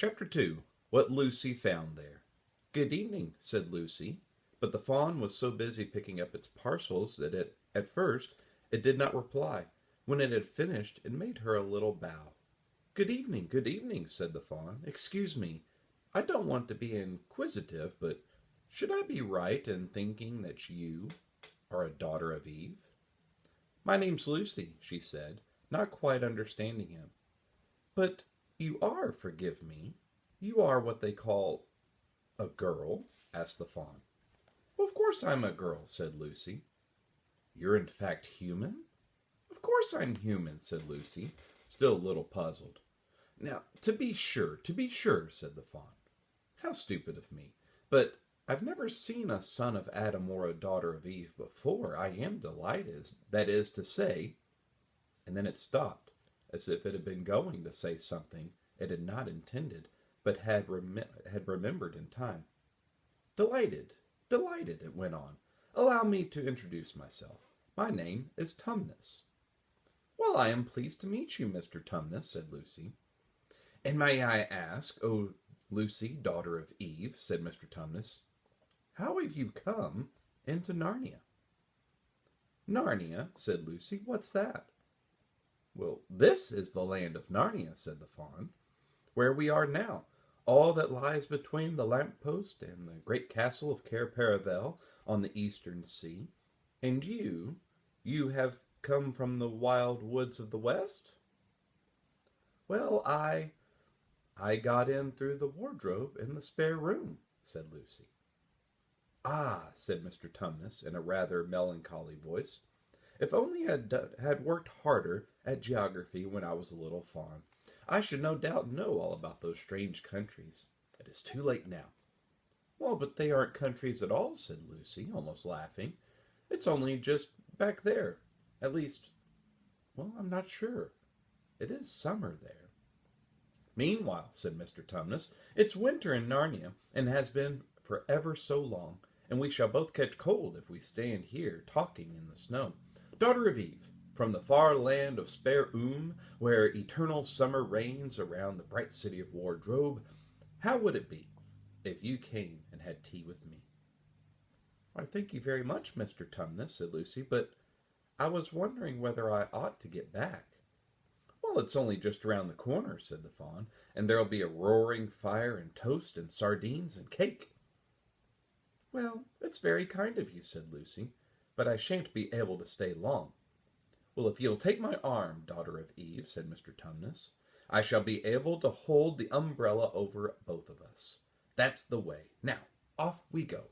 Chapter 2. What Lucy Found There. "Good evening," said Lucy, but the fawn was so busy picking up its parcels that at first it did not reply. When it had finished, it made her a little bow. Good evening," said the fawn. "Excuse me, I don't want to be inquisitive, but should I be right in thinking that you are a daughter of Eve?" "My name's Lucy," she said, not quite understanding him. "But you are, forgive me, you are what they call a girl?" asked the fawn. "Well, of course I'm a girl," said Lucy. "You're in fact human?" "Of course I'm human," said Lucy, still a little puzzled. "Now, to be sure," said the fawn. "How stupid of me. But I've never seen a son of Adam or a daughter of Eve before. I am delighted, that is to say—" And then it stopped, as if it had been going to say something it had not intended, but had remembered in time. Delighted," it went on. "Allow me to introduce myself. My name is Tumnus." "Well, I am pleased to meet you, Mr. Tumnus," said Lucy. "And may I ask, O Lucy, daughter of Eve," said Mr. Tumnus, "how have you come into Narnia?" "Narnia," said Lucy. "What's that?" "Well, this is the land of Narnia," said the fawn, "where we are now, all that lies between the lamp-post and the great castle of Cair Paravel on the eastern sea. And you have come from the wild woods of the west?" "Well, I got in through the wardrobe in the spare room," said Lucy. "Ah," said Mr. Tumnus in a rather melancholy voice, "if only I had worked harder at geography when I was a little fawn, I should no doubt know all about those strange countries. It is too late now." "Well, but they aren't countries at all," said Lucy, almost laughing. "It's only just back there. At least, well, I'm not sure. It is summer there." "Meanwhile," said Mr. Tumnus, "it's winter in Narnia, and has been for ever so long, and we shall both catch cold if we stand here talking in the snow. Daughter of Eve, from the far land of Spare where eternal summer reigns around the bright city of Wardrobe, how would it be if you came and had tea with me?" "I thank you very much, Mr. Tumnus," said Lucy, "but I was wondering whether I ought to get back." "Well, it's only just around the corner," said the fawn, "and there'll be a roaring fire and toast and sardines and cake." "Well, it's very kind of you," said Lucy, "but I shan't be able to stay long." "Well, if you'll take my arm, daughter of Eve," said Mr. Tumnus, "I shall be able to hold the umbrella over both of us. That's the way. Now, off we go."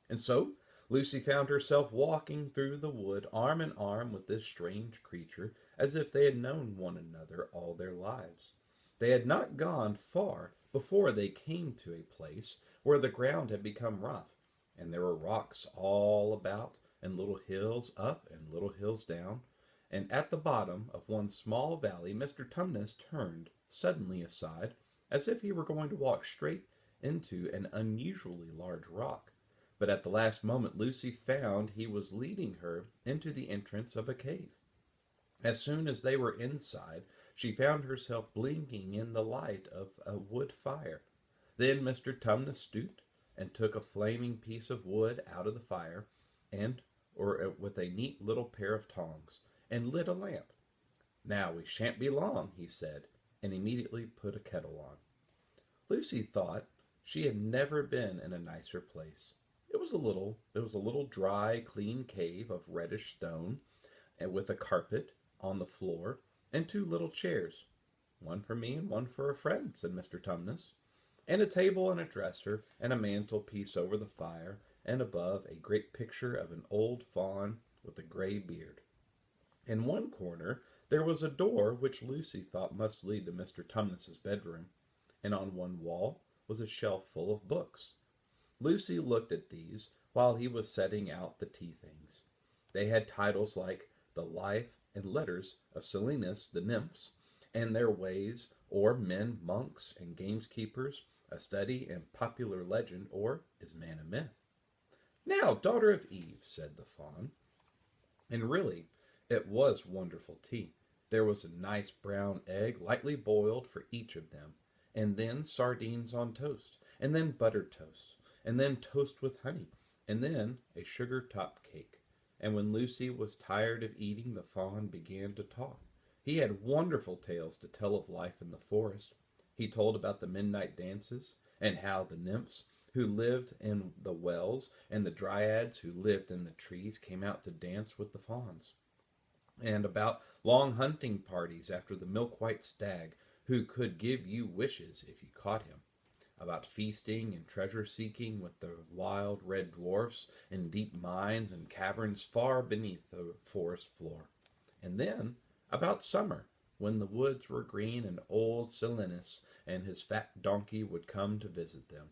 And so Lucy found herself walking through the wood arm in arm with this strange creature, as if they had known one another all their lives. They had not gone far before they came to a place where the ground had become rough, and there were rocks all about, and little hills up and little hills down, and at the bottom of one small valley Mr. Tumnus turned suddenly aside, as if he were going to walk straight into an unusually large rock. But at the last moment Lucy found he was leading her into the entrance of a cave. As soon as they were inside, she found herself blinking in the light of a wood fire. Then Mr. Tumnus stooped and took a flaming piece of wood out of the fire, with a neat little pair of tongs, and lit a lamp. "Now we shan't be long," he said, and immediately put a kettle on. Lucy thought she had never been in a nicer place. It was a little dry, clean cave of reddish stone, and with a carpet on the floor and two little chairs. "One for me and one for a friend," said Mr. Tumnus. "And a table and a dresser and a mantelpiece over the fire, and above a great picture of an old fawn with a gray beard." In one corner there was a door which Lucy thought must lead to Mr. Tumnus's bedroom, and on one wall was a shelf full of books. Lucy looked at these while he was setting out the tea things. They had titles like "The Life and Letters of Silenus the Nymphs, and Their Ways, or Men, Monks, and Gamekeepers, a Study in Popular Legend, or Is Man a Myth?" "Now, daughter of Eve," said the fawn. And really, it was wonderful tea. There was a nice brown egg, lightly boiled, for each of them, and then sardines on toast, and then buttered toast, and then toast with honey, and then a sugar-topped cake. And when Lucy was tired of eating, the fawn began to talk. He had wonderful tales to tell of life in the forest. He told about the midnight dances, and how the nymphs who lived in the wells and the dryads who lived in the trees came out to dance with the fawns, and about long hunting parties after the milk-white stag who could give you wishes if you caught him, about feasting and treasure-seeking with the wild red dwarfs in deep mines and caverns far beneath the forest floor, and then about summer, when the woods were green and old Silenus and his fat donkey would come to visit them,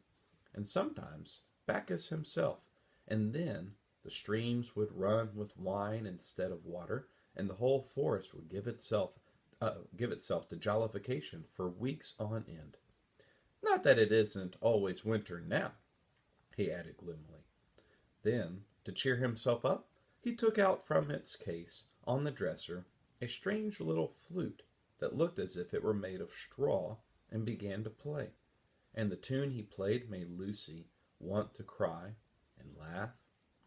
and sometimes Bacchus himself, and then the streams would run with wine instead of water, and the whole forest would give itself to jollification for weeks on end. Not that it isn't always winter now, he added gloomily. Then, to cheer himself up, he took out from its case on the dresser a strange little flute that looked as if it were made of straw, and began to play. And the tune he played made Lucy want to cry and laugh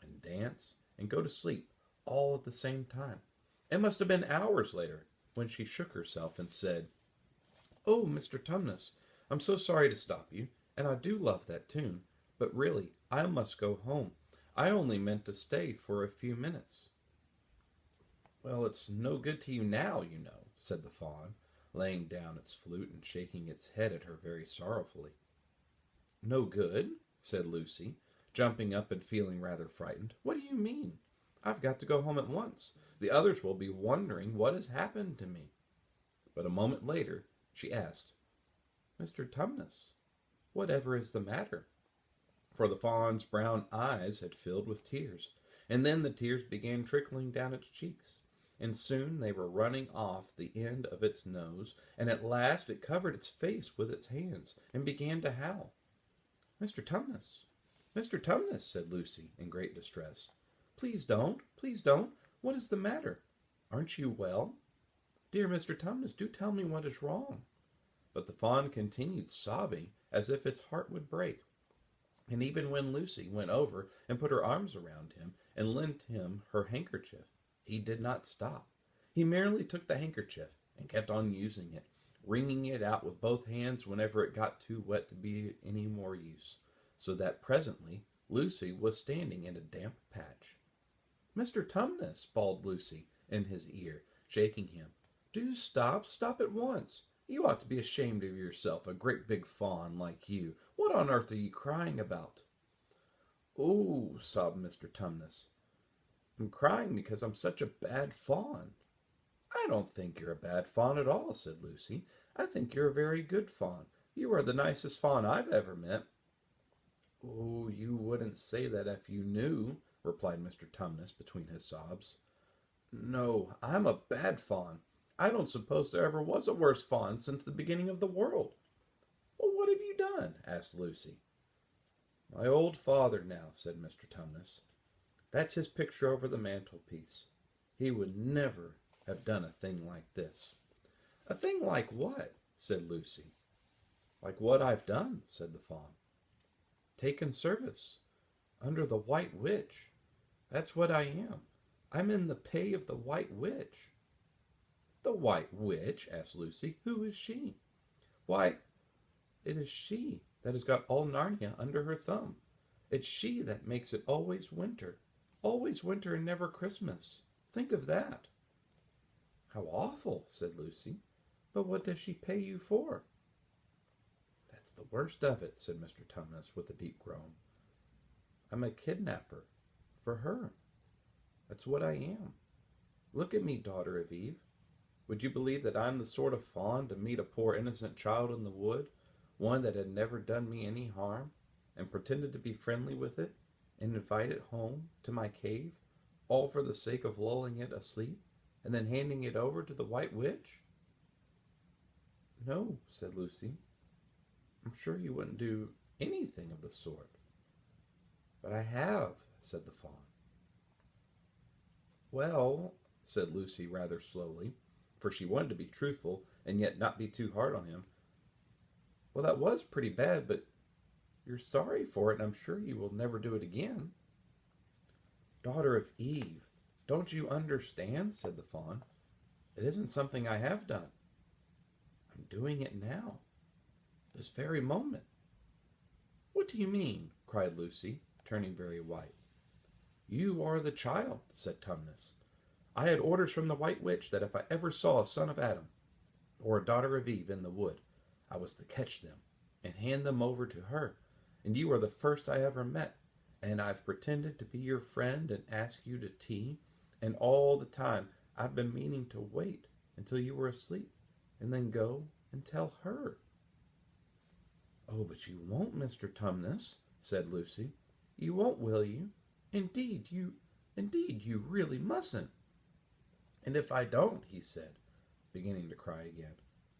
and dance and go to sleep all at the same time. It must have been hours later when she shook herself and said, "Oh, Mr. Tumnus, I'm so sorry to stop you, and I do love that tune, but really I must go home. I only meant to stay for a few minutes." "Well, it's no good to you now, you know," said the fawn, laying down its flute and shaking its head at her very sorrowfully. "No good?" said Lucy, jumping up and feeling rather frightened. "What do you mean? I've got to go home at once. The others will be wondering what has happened to me." But a moment later she asked, "Mr. Tumnus, whatever is the matter?" For the fawn's brown eyes had filled with tears, and then the tears began trickling down its cheeks, and soon they were running off the end of its nose, and at last it covered its face with its hands and began to howl. "Mr. Tumnus, Mr. Tumnus," said Lucy in great distress. Please don't. What is the matter? Aren't you well? Dear Mr. Tumnus, do tell me what is wrong." But the fawn continued sobbing as if its heart would break. And even when Lucy went over and put her arms around him and lent him her handkerchief, he did not stop. He merely took the handkerchief and kept on using it, wringing it out with both hands whenever it got too wet to be any more use, so that presently Lucy was standing in a damp patch. "Mr. Tumnus," bawled Lucy in his ear, shaking him, "do stop at once. You ought to be ashamed of yourself, a great big fawn like you. What on earth are you crying about?" "Oh," sobbed Mr. Tumnus, "I'm crying because I'm such a bad fawn." "I don't think you're a bad fawn at all," said Lucy. "I think you're a very good fawn. You are the nicest fawn I've ever met." "Oh, you wouldn't say that if you knew," replied Mr. Tumnus between his sobs. "No, I'm a bad fawn. I don't suppose there ever was a worse fawn since the beginning of the world." "Well, what have you done?" asked Lucy. "My old father now," said Mr. Tumnus. "That's his picture over the mantelpiece. He would never have done a thing like this." "A thing like what?" said Lucy. "Like what I've done," said the fawn. "Taken service under the White Witch. That's what I am. I'm in the pay of the White Witch." "The White Witch?" asked Lucy. "Who is she?" "Why, it is she that has got all Narnia under her thumb. It's she that makes it always winter and never Christmas. Think of that." "How awful," said Lucy. "But what does she pay you for?" "That's the worst of it," said Mr. Tumnus with a deep groan. "I'm a kidnapper for her. That's what I am. Look at me, daughter of Eve. Would you believe that I'm the sort of fawn to meet a poor innocent child in the wood, one that had never done me any harm, and pretended to be friendly with it, and invite it home to my cave, all for the sake of lulling it asleep, and then handing it over to the White Witch?" "No," said Lucy. "I'm sure you wouldn't do anything of the sort." "But I have," said the fawn. "Well," said Lucy rather slowly, for she wanted to be truthful and yet not be too hard on him. Well, that was pretty bad, but you're sorry for it, and I'm sure you will never do it again. Daughter of Eve, don't you understand? Said the fawn. It isn't something I have done. I'm doing it now, this very moment. What do you mean? Cried Lucy, turning very white. You are the child, said Tumnus. I had orders from the White Witch that if I ever saw a son of Adam or a daughter of Eve in the wood, I was to catch them and hand them over to her. And you are the first I ever met, and I've pretended to be your friend and ask you to tea, and all the time I've been meaning to wait until you were asleep and then go and tell her. Oh, but you won't, Mr. Tumnus, said Lucy. You won't, will you? Indeed, you really mustn't. And if I don't, he said, beginning to cry again,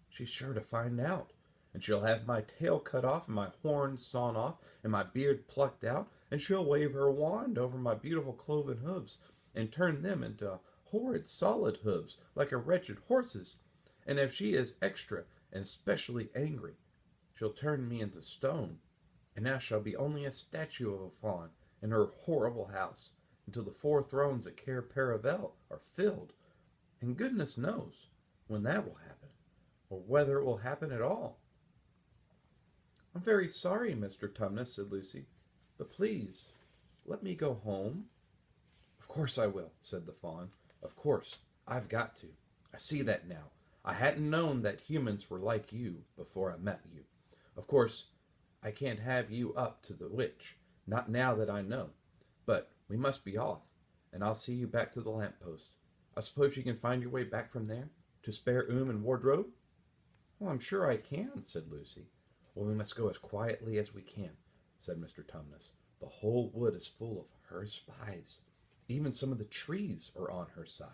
she's sure to find out, and she'll have my tail cut off and my horns sawn off and my beard plucked out, and she'll wave her wand over my beautiful cloven hooves and turn them into horrid solid hooves like a wretched horse's. And if she is extra and especially angry, she'll turn me into stone, and I shall be only a statue of a fawn in her horrible house until the 4 thrones at Cair Paravel are filled. And goodness knows when that will happen, or whether it will happen at all. I'm very sorry, Mr. Tumnus, said Lucy, but please, let me go home. Of course I will, said the fawn. Of course, I've got to. I see that now. I hadn't known that humans were like you before I met you. Of course, I can't have you up to the witch, not now that I know. But we must be off, and I'll see you back to the lamppost. I suppose you can find your way back from there to Spare and Wardrobe? Well, I'm sure I can, said Lucy. Well, we must go as quietly as we can, said Mr. Tumnus. The whole wood is full of her spies. Even some of the trees are on her side.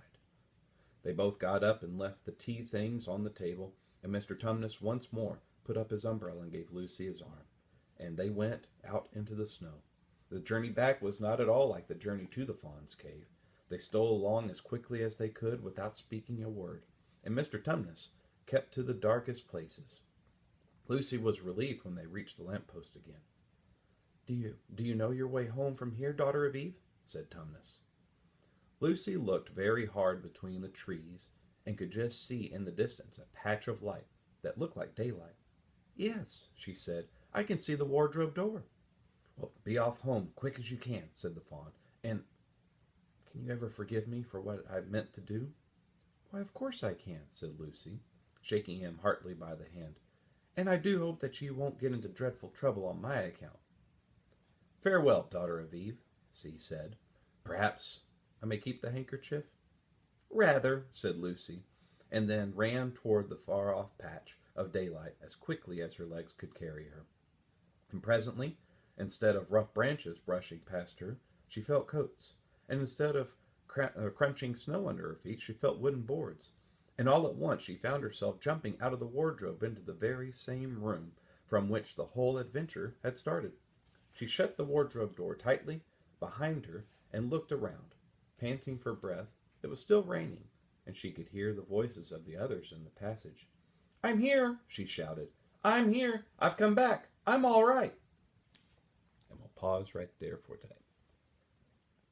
They both got up and left the tea things on the table, and Mr. Tumnus once more put up his umbrella and gave Lucy his arm, and they went out into the snow. The journey back was not at all like the journey to the fawn's cave. They stole along as quickly as they could without speaking a word, and Mr. Tumnus kept to the darkest places. Lucy was relieved when they reached the lamppost again. Do you know your way home from here, daughter of Eve? Said Tumnus. Lucy looked very hard between the trees and could just see in the distance a patch of light that looked like daylight. Yes, she said, I can see the wardrobe door. Well, be off home quick as you can, said the fawn, and can you ever forgive me for what I meant to do? Why, of course I can, said Lucy, shaking him heartily by the hand, and I do hope that you won't get into dreadful trouble on my account. Farewell, daughter of Eve, he said. Perhaps I may keep the handkerchief? Rather, said Lucy, and then ran toward the far-off patch of daylight as quickly as her legs could carry her. And presently, instead of rough branches brushing past her, she felt coats, and instead of crunching snow under her feet, she felt wooden boards. And all at once she found herself jumping out of the wardrobe into the very same room from which the whole adventure had started. She shut the wardrobe door tightly behind her and looked around, panting for breath. It was still raining, and she could hear the voices of the others in the passage. I'm here, she shouted. I'm here. I've come back. I'm all right. And we'll pause right there for today.